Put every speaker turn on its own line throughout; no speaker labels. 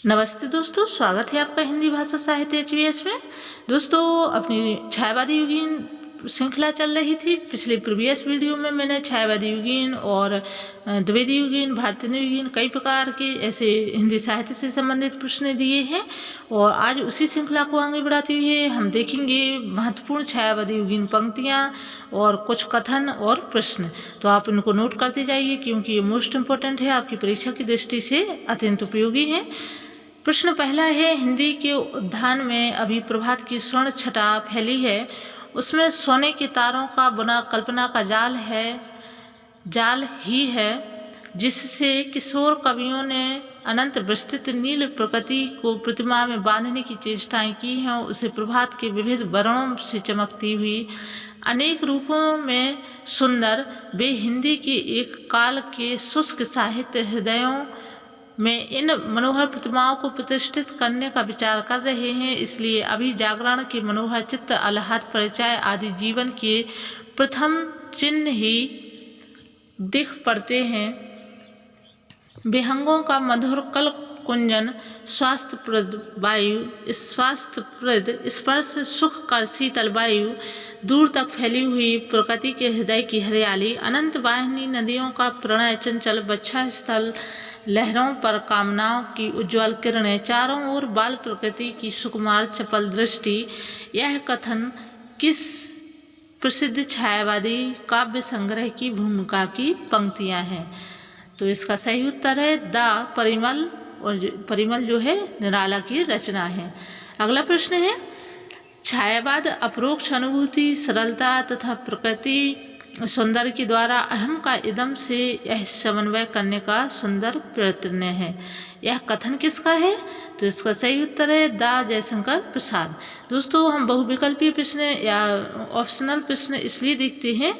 नमस्ते दोस्तों, स्वागत है आपका हिंदी भाषा साहित्य एचवीएस में। दोस्तों, अपनी छायावादी युगीन श्रृंखला चल रही थी। पिछले प्रीवियस वीडियो में मैंने छायावादी युगीन और द्विवेदी युगीन, भारतीय युगीन, कई प्रकार के ऐसे हिंदी साहित्य से संबंधित प्रश्न दिए हैं और आज उसी श्रृंखला को आगे बढ़ाते हुए हम देखेंगे महत्वपूर्ण छायावादी युगीन पंक्तियाँ और कुछ कथन और प्रश्न। तो आप इनको नोट करते जाइए क्योंकि ये मोस्ट इम्पोर्टेंट है, आपकी परीक्षा की दृष्टि से अत्यंत उपयोगी है। प्रश्न पहला है, हिंदी के उद्यान में अभी प्रभात की स्वर्ण छटा फैली है, उसमें सोने के तारों का बुना कल्पना का जाल ही है जिससे किशोर कवियों ने अनंत विस्तृत नील प्रकृति को प्रतिमा में बांधने की चेष्टाएं की हैं। उसे प्रभात के विविध वर्णों से चमकती हुई अनेक रूपों में सुंदर वे हिंदी के एक काल के शुष्क साहित्य हृदयों में इन मनोहर प्रतिमाओं को प्रतिष्ठित करने का विचार कर रहे हैं। इसलिए अभी जागरण के मनोहर चित्त, आह्लाद, परिचय आदि जीवन के प्रथम चिन्ह ही दिख पड़ते हैं। विहंगों का मधुर कल कुंजन, स्वास्थ्यप्रद स्पर्श, सुख कर शीतल वायु, दूर तक फैली हुई प्रकृति के हृदय की हरियाली, अनंत वाहिनी नदियों का प्रणय चंचल बच्छा स्थल, लहरों पर कामनाओं की उज्ज्वल किरणें, चारों ओर बाल प्रकृति की सुकुमार चपल दृष्टि। यह कथन किस प्रसिद्ध छायावादी काव्य संग्रह की भूमिका की पंक्तियां हैं? तो इसका सही उत्तर है द परिमल, और परिमल जो है निराला की रचना है। अगला प्रश्न है, छायावाद अपरोक्ष अनुभूति, सरलता तथा प्रकृति सौंदर्य के द्वारा अहम का इदम से यह समन्वय करने का सुंदर प्रयत्न है। यह कथन किसका है? तो इसका सही उत्तर है द जयशंकर प्रसाद। दोस्तों, हम बहुविकल्पीय प्रश्न या ऑप्शनल प्रश्न इसलिए देखते हैं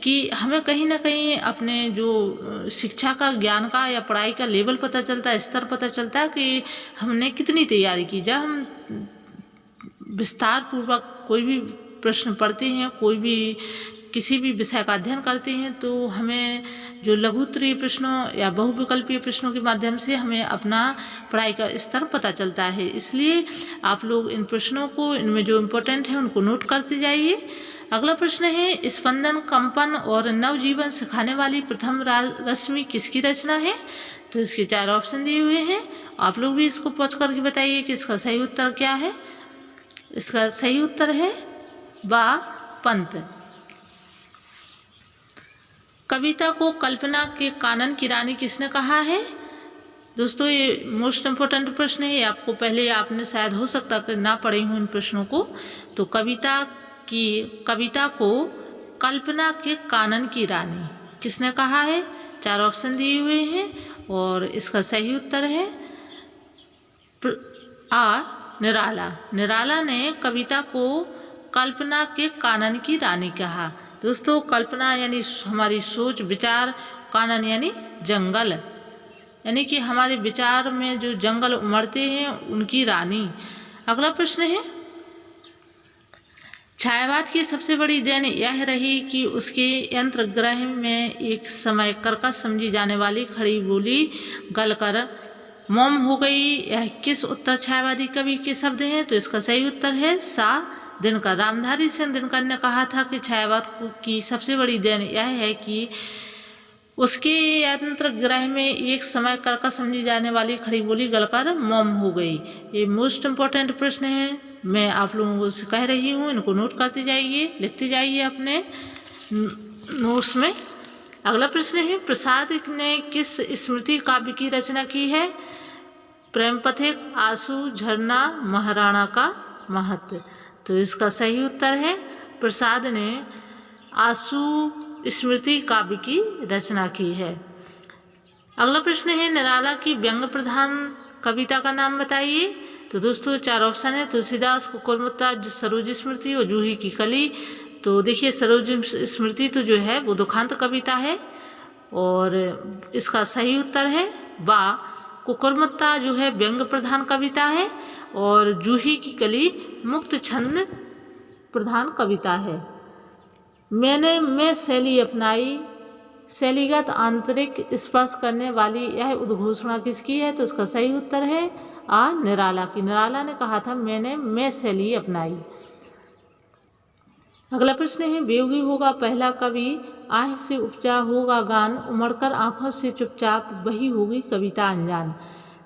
कि हमें कहीं ना कहीं अपने जो शिक्षा का, ज्ञान का या पढ़ाई का लेवल पता चलता है, स्तर पता चलता है कि हमने कितनी तैयारी की। जब हम विस्तार पूर्वक कोई भी प्रश्न पढ़ते हैं, कोई भी किसी भी विषय का अध्ययन करते हैं, तो हमें जो लघुत्तरीय प्रश्नों या बहुविकल्पीय प्रश्नों के माध्यम से हमें अपना पढ़ाई का स्तर पता चलता है। इसलिए आप लोग इन प्रश्नों को, इनमें जो इम्पोर्टेंट है उनको नोट करते जाइए। अगला प्रश्न है, स्पंदन, कंपन और नवजीवन सिखाने वाली प्रथम रश्मि किसकी रचना है? तो इसके 4 ऑप्शन दिए हुए हैं। आप लोग भी इसको पढ़ करके बताइए कि इसका सही उत्तर क्या है। इसका सही उत्तर है बा पंत। कविता को कल्पना के कानन की रानी किसने कहा है? दोस्तों, ये मोस्ट इम्पोर्टेंट प्रश्न है। आपको पहले आपने शायद हो सकता है ना पढ़े हों इन प्रश्नों को। तो कविता को कल्पना के कानन की रानी किसने कहा है? 4 ऑप्शन दिए हुए हैं और इसका सही उत्तर है आ निराला। निराला ने कविता को कल्पना के कानन की रानी कहा। दोस्तों, कल्पना यानी हमारी सोच, विचार, कानन यानी जंगल, यानी कि हमारे विचार में जो जंगल उमड़ते हैं उनकी रानी। अगला प्रश्न है, छायावाद की सबसे बड़ी देन यह रही कि उसके यंत्रग्रह में एक समय कर्कश समझी जाने वाली खड़ी बोली गलकर मौन हो गई। यह किस उत्तर छायावादी कवि के शब्द हैं? तो इसका सही उत्तर है सा दिनकर। रामधारी सिंह दिनकर ने कहा था कि छायावाद की सबसे बड़ी देन यह है कि उसके यंत्र ग्रह में एक समय कर्कश समझी जाने वाली खड़ी बोली गलकर मौन हो गई। ये मोस्ट इम्पोर्टेंट प्रश्न है, मैं आप लोगों से कह रही हूँ, इनको नोट करते जाइए, लिखते जाइए अपने नोट्स में। अगला प्रश्न है, प्रसाद ने किस स्मृति काव्य की रचना की है? प्रेम पथिक, आंसू, झरना, महाराणा का महत्व। तो इसका सही उत्तर है प्रसाद ने आंसू स्मृति काव्य की रचना की है। अगला प्रश्न है, निराला की व्यंग्य प्रधान कविता का नाम बताइए। तो दोस्तों, 4 ऑप्शन है, तुलसीदास, कुकुरमुत्ता, सरोज स्मृति और जूही की कली। तो देखिए, सरोज स्मृति तो जो है वो दुखांत कविता है और इसका सही उत्तर है बा। कुकुरमुत्ता जो है व्यंग्य प्रधान कविता है और जूही की कली मुक्त छंद प्रधान कविता है। मैं शैली अपनाई शैलीगत आंतरिक स्पर्श करने वाली यह उद्घोषणा किसकी है? तो इसका सही उत्तर है आ निराला की। निराला ने कहा था मैं शैली अपनाई। अगला प्रश्न है वियोगी होगा पहला कवि, आह से उपजा होगा गान, उमड़कर आंखों से चुपचाप वही होगी कविता अनजान।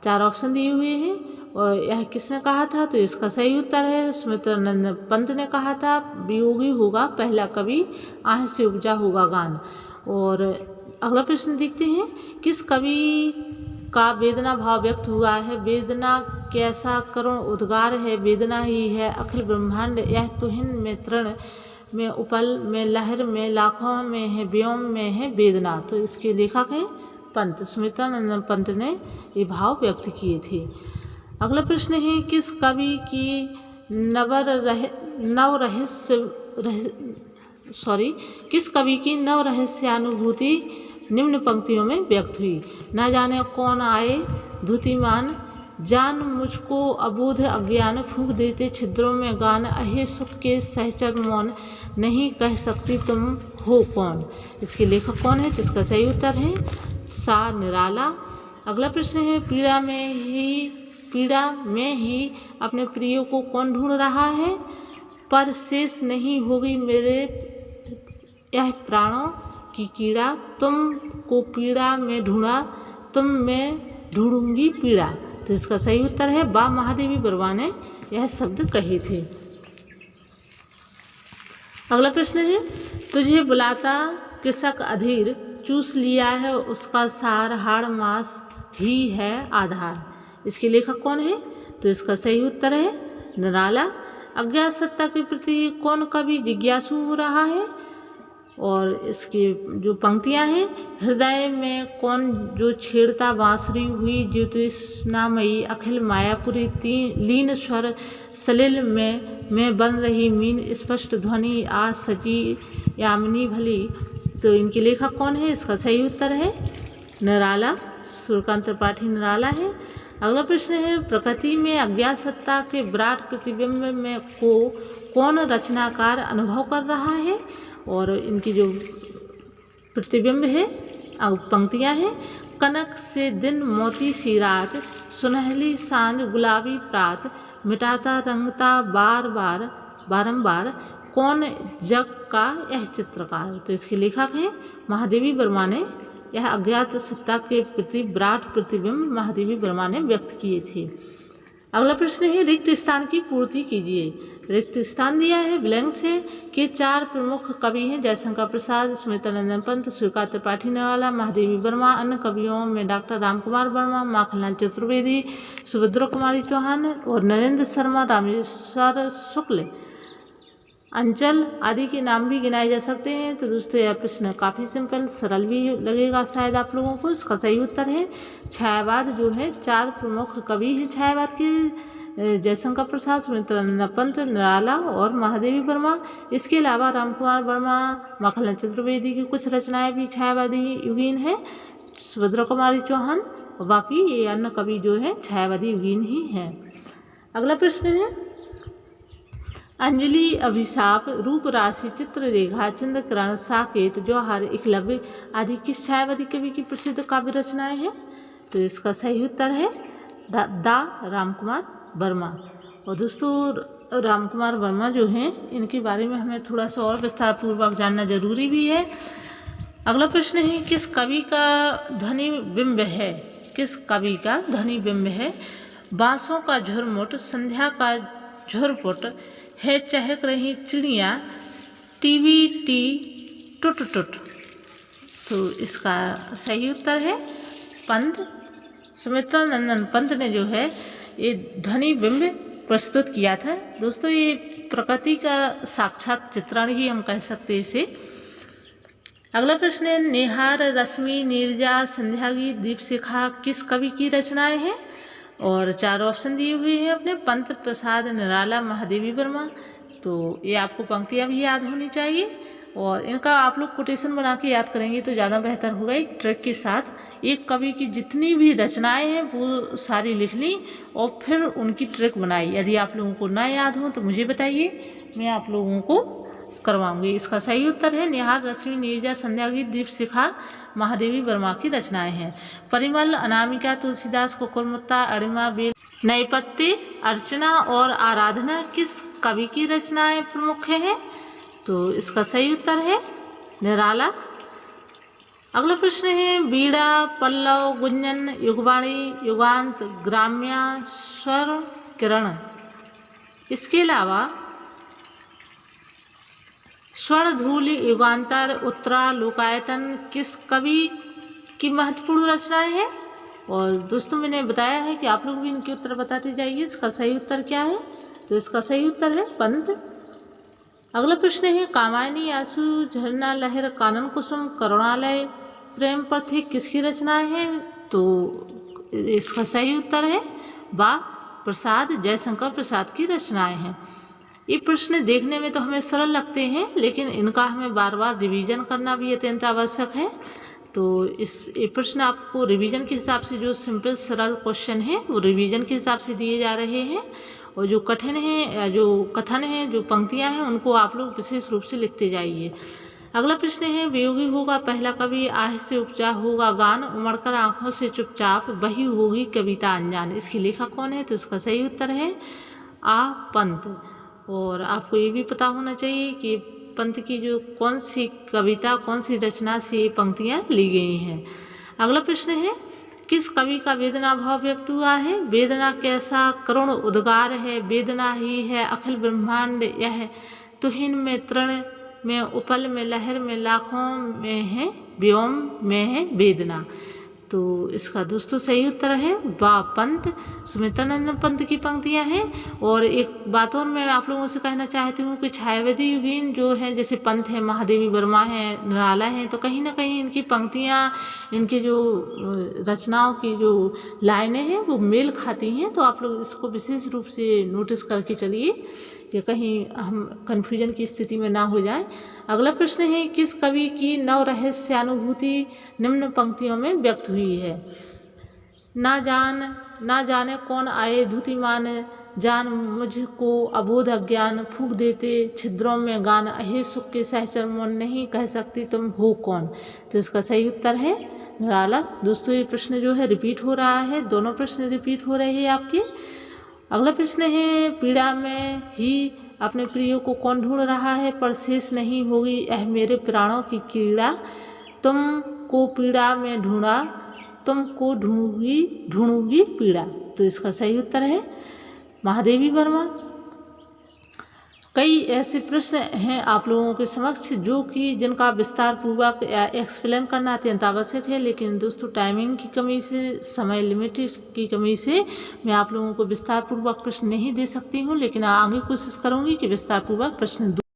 4 ऑप्शन दिए हुए हैं और यह किसने कहा था? तो इसका सही उत्तर है सुमित्रानंद पंत ने कहा था वियोगी होगा पहला कवि, आह से उपजा होगा गान। और अगला प्रश्न देखते हैं किस कवि का वेदना भाव व्यक्त हुआ है? वेदना कैसा करुण उद्गार है, वेदना ही है अखिल ब्रह्मांड, यह तुहिन में तृण में उपल में लहर में लाखों में है व्योम में है वेदना। तो इसके लेखक हैं पंत, सुमित्रानंद पंत ने ये भाव व्यक्त किए थे। अगला प्रश्न है किस कवि की किस कवि की नव रहस्यानुभूति निम्न पंक्तियों में व्यक्त हुई? न जाने कौन आए धुतिमान, जान मुझको अबोध अज्ञान, फूंक देते छिद्रों में गान, अहे सुख के सहचर मौन, नहीं कह सकती तुम हो कौन। इसके लेखक कौन है? तो इसका सही उत्तर है सा निराला। अगला प्रश्न है पीड़ा में ही अपने प्रिय को कौन ढूंढ रहा है? पर शेष नहीं होगी मेरे यह प्राणों की कीड़ा, तुम को पीड़ा में ढूंढा तुम में ढूंढूंगी पीड़ा। तो इसका सही उत्तर है बा महादेवी वर्मा ने यह शब्द कहे थे। अगला प्रश्न है तुझे बुलाता कृषक अधीर, चूस लिया है उसका सार, हाड़ मास ही है आधार। इसके लेखक कौन है? तो इसका सही उत्तर है निराला। अज्ञात सत्ता के प्रति कौन कवि जिज्ञासु हो रहा है? और इसकी जो पंक्तियां हैं हृदय में कौन जो छेड़ता बांसुरी हुई ज्योतिषनामयी, अखिल मायापुरी लीन स्वर सलिल में बन रही मीन, स्पष्ट ध्वनि आज सजी यामिनी भली। तो इनके लेखक कौन है? इसका सही उत्तर है निराला, सूर्यकांत त्रिपाठी निराला है। अगला प्रश्न है प्रकृति में अज्ञात सत्ता के विराट प्रतिबिंब में को कौन रचनाकार अनुभव कर रहा है? और इनकी जो प्रतिबिंब है पंक्तियां हैं कनक से दिन मोती सी रात, सुनहली सांझ गुलाबी प्रात, मिटाता रंगता बारंबार, कौन जग का यह चित्रकार। तो इसके लेखक हैं महादेवी वर्मा ने यह अज्ञात सत्ता के प्रति विराट प्रतिबिंब महादेवी वर्मा ने व्यक्त किए थे। अगला प्रश्न है रिक्त स्थान की पूर्ति कीजिए। रिक्त स्थान दिया है ब्लैंक्स है कि 4 प्रमुख कवि हैं जयशंकर प्रसाद, सुमित्रानंद पंत, सूर्यकांत त्रिपाठी निराला, महादेवी वर्मा। अन्य कवियों में डॉक्टर रामकुमार वर्मा, माखनलाल चतुर्वेदी, सुभद्रा कुमारी चौहान और नरेंद्र शर्मा, रामेश्वर शुक्ल, अंचल आदि के नाम भी गिनाए जा सकते हैं। तो दोस्तों यह प्रश्न काफ़ी सिंपल सरल भी लगेगा शायद आप लोगों को। इसका सही उत्तर है छायावाद जो है 4 प्रमुख कवि हैं छायावाद के जयशंकर प्रसाद, सुमित्रानंद पंत, निराला और महादेवी वर्मा। इसके अलावा रामकुमार वर्मा, माखनलाल चतुर्वेदी की कुछ रचनाएं भी छायावादी युगीन हैं, सुभद्रा कुमारी चौहान और बाकी ये अन्य कवि जो है छायावादी युगीन ही हैं। अगला प्रश्न है अंजलि, अभिशाप, रूप राशि, चित्ररेखा, चंद्रकिरण, साकेत, जौहर, एकलव्य आदि किस छायावादी कवि की प्रसिद्ध काव्य रचनाएं हैं? तो इसका सही उत्तर है रामकुमार वर्मा। और दोस्तों रामकुमार वर्मा जो हैं इनके बारे में हमें थोड़ा सा और विस्तार पूर्वक जानना जरूरी भी है। अगला प्रश्न है किस कवि का ध्वनि बिंब है? किस कवि का ध्वनि बिंब है? बांसों का झुरमुट, संध्या का झुरपुट है, चहक रही चिड़िया, टी टुट टुट। तो इसका सही उत्तर है पंत, सुमित्रानंदन पंत ने जो है ये ध्वनि बिंब प्रस्तुत किया था। दोस्तों ये प्रकृति का साक्षात चित्रण ही हम कह सकते हैं इसे। अगला प्रश्न है निहार, रश्मि, नीरजा, संध्यागी, दीपशिखा किस कवि की रचनाएं हैं? और 4 ऑप्शन दिए हुए हैं अपने पंत, प्रसाद, निराला, महादेवी वर्मा। तो ये आपको पंक्तियाँ भी याद होनी चाहिए और इनका आप लोग कोटेशन बना के याद करेंगे तो ज़्यादा बेहतर होगा। एक ट्रिक के साथ एक कवि की जितनी भी रचनाएं हैं वो सारी लिख ली और फिर उनकी ट्रिक बनाई। यदि आप लोगों को ना याद हो तो मुझे बताइए, मैं आप लोगों को करवाऊंगी। इसका सही उत्तर है निहार, रश्मि, नीरजा, संध्या गीत, दीपशिखा महादेवी वर्मा की रचनाएं हैं। परिमल, अनामिका, तुलसीदास, कुकुरमुत्ता, अणिमा, बेल, नैपत्य, अर्चना और आराधना किस कवि की रचनाएं प्रमुख हैं? तो इसका सही उत्तर है निराला। अगला प्रश्न है बीड़ा, पल्लव, गुंजन, युगवाणी, युगांत, ग्राम्या, स्वर, किरण। इसके अलावा स्वर्णधूलि, युगांतर, उत्तरा, लोकायतन किस कवि की महत्वपूर्ण रचनाएं हैं? और दोस्तों मैंने बताया है कि आप लोग भी इनके उत्तर बताते जाइए। इसका सही उत्तर क्या है? तो इसका सही उत्तर है पंत। अगला प्रश्न है कामायनी, आंसू, झरना, लहर, कानन कुसुम, करुणालय, प्रेम प्रतीक किसकी रचनाएं हैं? तो इसका सही उत्तर है बा प्रसाद, जयशंकर प्रसाद की रचनाएं हैं। ये प्रश्न देखने में तो हमें सरल लगते हैं, लेकिन इनका हमें बार बार रिवीजन करना भी अत्यंत आवश्यक है। तो ये प्रश्न आपको रिवीजन के हिसाब से, जो सिंपल सरल क्वेश्चन है वो रिवीजन के हिसाब से दिए जा रहे हैं, और जो कठिन है या जो कथन है, जो पंक्तियां हैं, उनको आप लोग विशेष रूप से लिखते जाइए। अगला प्रश्न है वियोगी होगा पहला कवि, आह से उपजा होगा गान, उमड़कर आंखों से चुपचाप बही होगी कविता अनजान। इसकी लेखक कौन है? तो इसका सही उत्तर है आ पंत। और आपको ये भी पता होना चाहिए कि पंत की जो कौन सी कविता, कौन सी रचना से ये पंक्तियाँ ली गई हैं। अगला प्रश्न है किस कवि का वेदना भाव व्यक्त हुआ है? वेदना कैसा करुण उद्गार है, वेदना ही है अखिल ब्रह्मांड, यह तुहिन में तृण में उपल में लहर में लाखों में है व्योम में है वेदना। तो इसका दोस्तों सही उत्तर है बा पंत। सुमित्रानंद पंत की पंक्तियां हैं। और एक बात और मैं आप लोगों से कहना चाहती हूँ कि छायावादी युगीन जो है, जैसे पंत है, महादेवी वर्मा है, निराला है, तो कहीं ना कहीं इनकी पंक्तियां, इनके जो रचनाओं की जो लाइनें हैं वो मेल खाती हैं। तो आप लोग इसको विशेष रूप से नोटिस करके चलिए कि कहीं हम कन्फ्यूजन की स्थिति में ना हो जाए। अगला प्रश्न है किस कवि की नव रहस्यानुभूति निम्न पंक्तियों में व्यक्त हुई है? ना जाने कौन आए धुतिमान, जान मुझको अबोध अज्ञान, फूंक देते छिद्रों में गान, अहे सुख के सहचर मन, नहीं कह सकती तुम हो कौन। तो इसका सही उत्तर है निराला। दोस्तों ये प्रश्न जो है रिपीट हो रहा है, दोनों प्रश्न रिपीट हो रहे हैं आपके। अगला प्रश्न है पीड़ा में ही अपने प्रिय को कौन ढूंढ रहा है, पर शेष नहीं होगी यह मेरे प्राणों की कीड़ा, तुमको पीड़ा में ढूंढा, तुमको ढूंढूंगी पीड़ा। तो इसका सही उत्तर है महादेवी वर्मा। कई ऐसे प्रश्न हैं आप लोगों के समक्ष जो कि जिनका विस्तार पूर्वक एक्सप्लेन करना अत्यंत आवश्यक है, लेकिन दोस्तों टाइमिंग की कमी से, समय लिमिट की कमी से मैं आप लोगों को विस्तार पूर्वक प्रश्न नहीं दे सकती हूँ, लेकिन आगे कोशिश करूँगी कि विस्तार पूर्वक प्रश्न